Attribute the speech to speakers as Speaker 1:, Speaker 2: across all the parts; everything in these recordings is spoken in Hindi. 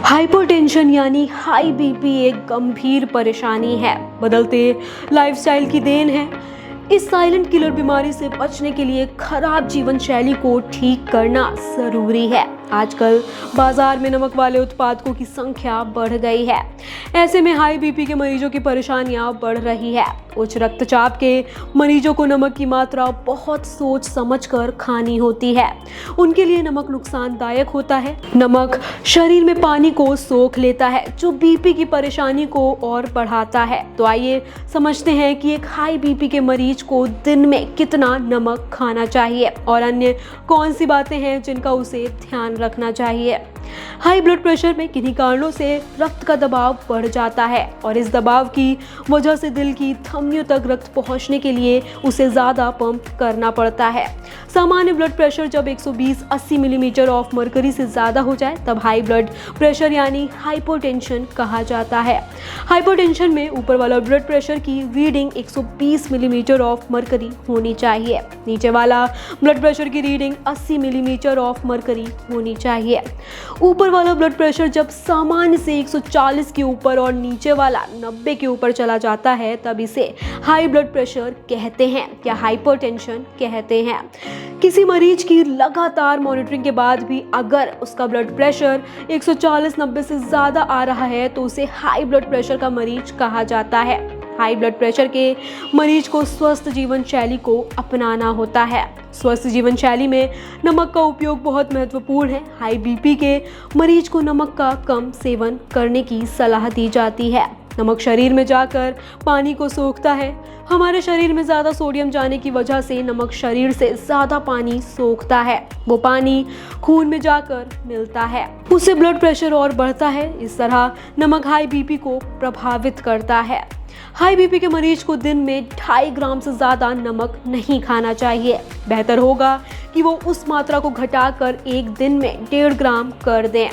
Speaker 1: हाइपरटेंशन यानी हाई बीपी एक गंभीर परेशानी है, बदलते लाइफस्टाइल की देन है। इस साइलेंट किलर बीमारी से बचने के लिए खराब जीवन शैली को ठीक करना जरूरी है। आजकल बाजार में नमक वाले उत्पादों की संख्या बढ़ गई है। ऐसे में हाई बीपी के मरीजों की परेशानियां बढ़ रही है। उच्च रक्तचाप के मरीजों को नमक की मात्रा बहुत सोच समझकर खानी होती है। उनके लिए नमक नुकसानदायक होता है। नमक शरीर में पानी को सोख लेता है, जो बीपी की परेशानी को और बढ़ाता है। तो आइए समझते हैं कि एक हाई बीपी के मरीज को दिन में कितना नमक खाना चाहिए और अन्य कौन सी बातें हैं जिनका उसे ध्यान रखना चाहिए। हाई ब्लड प्रेशर में किन्हीं कारणों से रक्त का दबाव बढ़ जाता है और इस दबाव की वजह से दिल की धमनियों तक रक्त पहुंचने के लिए उसे ज़्यादा पंप करना पड़ता है। सामान्य ब्लड प्रेशर जब 120-80 मिलीमीटर ऑफ मरकरी से ज़्यादा हो जाए तब हाई ब्लड प्रेशर यानी हाइपोटेंशन कहा जाता है। हाइपोटेंशन में ऊपर वाला ब्लड प्रेशर की रीडिंग 120 मिलीमीटर ऑफ मरकरी होनी चाहिए, नीचे वाला ब्लड प्रेशर की रीडिंग 80 मिलीमीटर ऑफ मरकरी होनी चाहिए। ऊपर वाला ब्लड प्रेशर जब सामान्य से 140 के ऊपर और नीचे वाला 90 के ऊपर चला जाता है तब इसे हाई ब्लड प्रेशर कहते हैं या हाइपरटेंशन कहते हैं। किसी मरीज की लगातार मॉनिटरिंग के बाद भी अगर उसका ब्लड प्रेशर 140-90 से ज़्यादा आ रहा है तो उसे हाई ब्लड प्रेशर का मरीज कहा जाता है। हाई ब्लड प्रेशर के मरीज को स्वस्थ जीवन शैली को अपनाना होता है। स्वस्थ जीवन शैली में नमक का उपयोग बहुत महत्वपूर्ण है। हाई बीपी के मरीज को नमक का कम सेवन करने की सलाह दी जाती है। नमक शरीर में जाकर पानी को सोखता है। हमारे शरीर में ज़्यादा सोडियम जाने की वजह से नमक शरीर से ज़्यादा पानी सोखता है। वो पानी खून में जाकर मिलता है, उससे ब्लड प्रेशर और बढ़ता है। इस तरह नमक हाई बीपी को प्रभावित करता है। हाई बीपी के मरीज को दिन में 2.5 ग्राम से ज़्यादा नमक नहीं खाना चाहिए। बेहतर होगा कि वो उस मात्रा को घटाकर एक दिन में 1.5 ग्राम कर दें।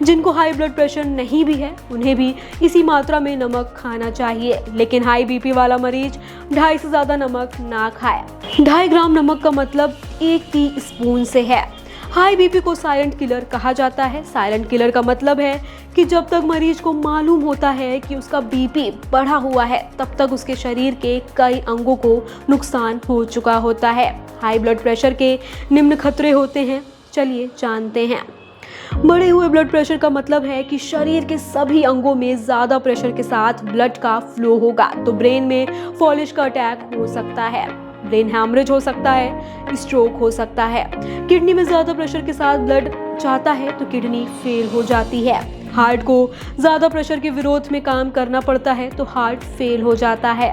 Speaker 1: जिनको हाई ब्लड प्रेशर नहीं भी है उन्हें भी इसी मात्रा में नमक खाना चाहिए, लेकिन हाई बीपी वाला मरीज 2.5 से ज़्यादा नमक ना खाए। 2.5 ग्राम नमक का मतलब 1 टीस्पून से है। हाई बीपी को साइलेंट किलर कहा जाता है। साइलेंट किलर का मतलब है कि जब तक मरीज को मालूम होता है कि उसका बीपी बढ़ा हुआ है तब तक उसके शरीर के कई अंगों को नुकसान हो चुका होता है। हाई ब्लड प्रेशर के निम्न खतरे होते हैं, चलिए जानते हैं। बढ़े हुए ब्लड प्रेशर का मतलब है कि शरीर के सभी अंगों में ज़्यादा प्रेशर के साथ ब्लड का फ्लो होगा, तो ब्रेन में फॉलिश का अटैक हो सकता है, ब्रेन हैमरेज हो सकता है, स्ट्रोक हो सकता है। किडनी में ज़्यादा प्रेशर के साथ ब्लड जाता है तो किडनी फेल हो जाती है। हार्ट को ज़्यादा प्रेशर के विरोध में काम करना पड़ता है तो हार्ट फेल हो जाता है।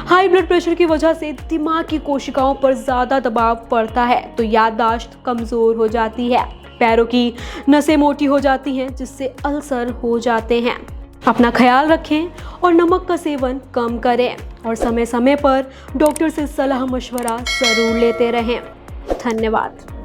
Speaker 1: हाई ब्लड प्रेशर की वजह से दिमाग की कोशिकाओं पर ज़्यादा दबाव पड़ता है तो याददाश्त कमज़ोर हो जाती है। पैरों की नसें मोटी हो जाती हैं जिससे अल्सर हो जाते हैं। अपना ख्याल रखें और नमक का सेवन कम करें और समय समय पर डॉक्टर से सलाह मशवरा ज़रूर लेते रहें। धन्यवाद।